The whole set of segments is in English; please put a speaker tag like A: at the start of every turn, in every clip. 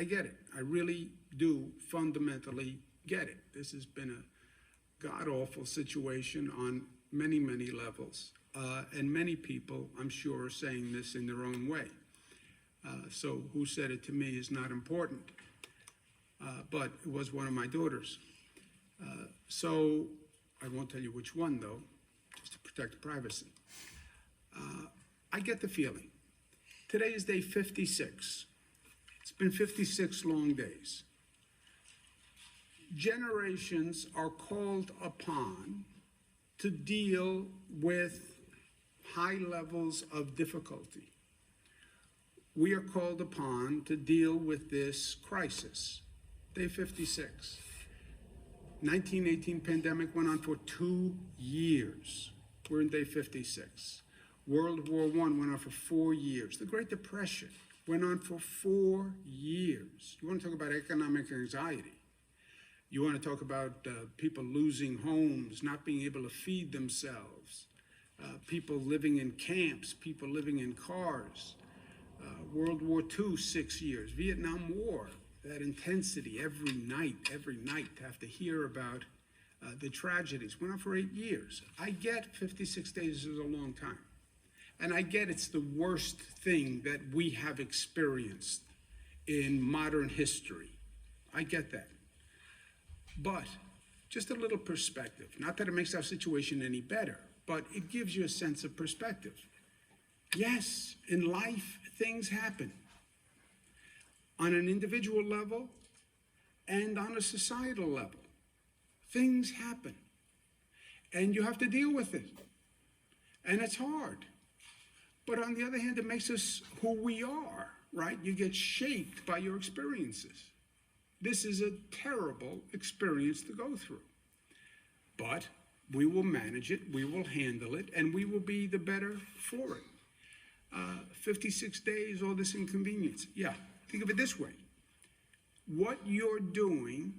A: get it. I really do fundamentally get it. This has been a god-awful situation on many, many levels. And many people, I'm sure, are saying this in their own way. So who said it to me is not important. But it was one of my daughters. So I won't tell you which one, though, just to protect privacy. I get the feeling. Today is day 56. It's been 56 long days. Generations are called upon to deal with high levels of difficulty. We are called upon to deal with this crisis. Day 56. 1918 pandemic went on for 2 years. We're in day 56. World War I went on for 4 years. The Great Depression went on for 4 years. You want to talk about economic anxiety. You want to talk about people losing homes, not being able to feed themselves, people living in camps, people living in cars. World War II, 6 years. Vietnam War, that intensity every night, to have to hear about the tragedies. Went on for 8 years. I get 56 days is a long time. And I get it's the worst thing that we have experienced in modern history. I get that. But just a little perspective. Not that it makes our situation any better, but it gives you a sense of perspective. Yes, in life, things happen. On an individual level and on a societal level. Things happen. And you have to deal with it. And it's hard. But on the other hand, it makes us who we are, right? You get shaped by your experiences. This is a terrible experience to go through. But we will manage it, we will handle it, and we will be the better for it. 56 days, all this inconvenience. Yeah, think of it this way. What you're doing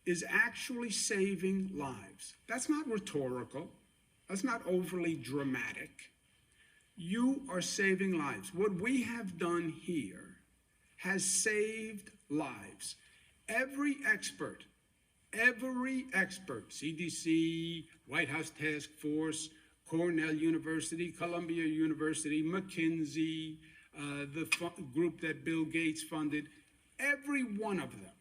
A: is actually saving lives. That's not rhetorical. That's not overly dramatic. You are saving lives. What we have done here has saved lives. Every expert, CDC, White House Task Force, Cornell University, Columbia University, McKinsey, the group that Bill Gates funded, every one of them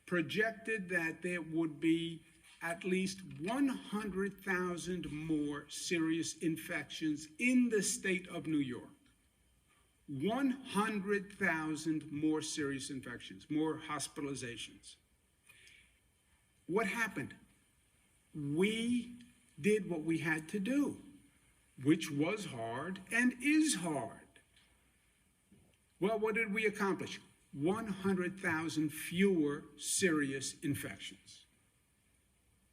A: projected that there would be at least 100,000 more serious infections in the state of New York. 100,000 more serious infections, more hospitalizations. What happened? We did what we had to do, which was hard and is hard. Well, what did we accomplish? 100,000 fewer serious infections.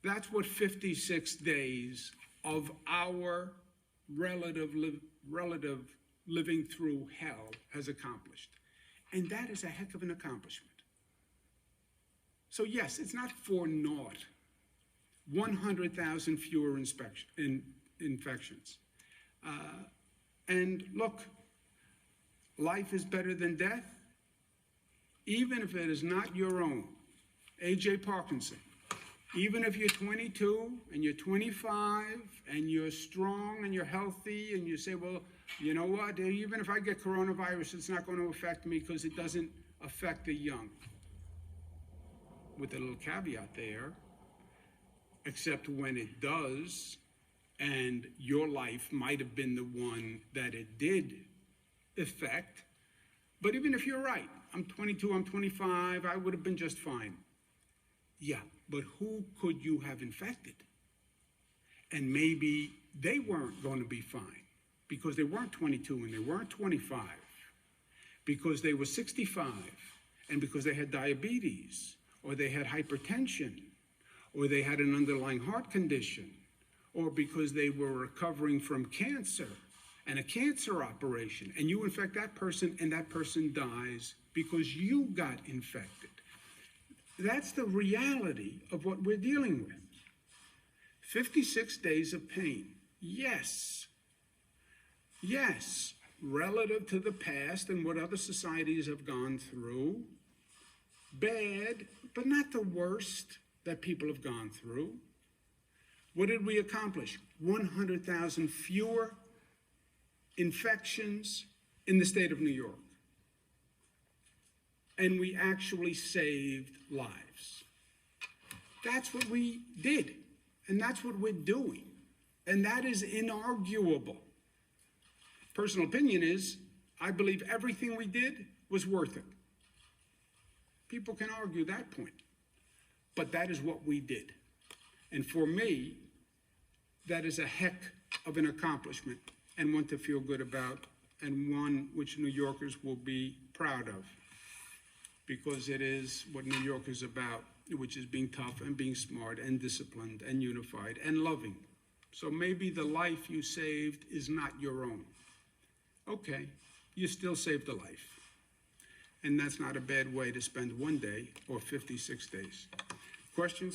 A: That's what 56 days of our relative living through hell has accomplished. And that is a heck of an accomplishment. So yes, it's not for naught. 100,000 fewer infections. And look, life is better than death, even if it is not your own. A.J. Parkinson. Even if you're 22 and you're 25 and you're strong and you're healthy and you say, well, you know what, even if I get coronavirus, it's not going to affect me because it doesn't affect the young. With a little caveat there, except when it does, and your life might have been the one that it did affect. But even if you're right, I'm 22, I'm 25, I would have been just fine. Yeah, but who could you have infected? And maybe they weren't going to be fine because they weren't 22 and they weren't 25, because they were 65 and because they had diabetes or they had hypertension or they had an underlying heart condition or because they were recovering from cancer and a cancer operation, and you infect that person and that person dies because you got infected. That's the reality of what we're dealing with. 56 days of pain. Yes. Yes, relative to the past and what other societies have gone through, bad, but not the worst that people have gone through. What did we accomplish? 100,000 fewer infections in the state of New York. And we actually saved lives. That's what we did, and that's what we're doing, and that is inarguable. Personal opinion is, I believe everything we did was worth it. People can argue that point, but that is what we did. And for me, that is a heck of an accomplishment and one to feel good about, and one which New Yorkers will be proud of, because it is what New York is about, which is being tough and being smart and disciplined and unified and loving. So maybe the life you saved is not your own. Okay, you still saved a life. And that's not a bad way to spend one day or 56 days. Questions?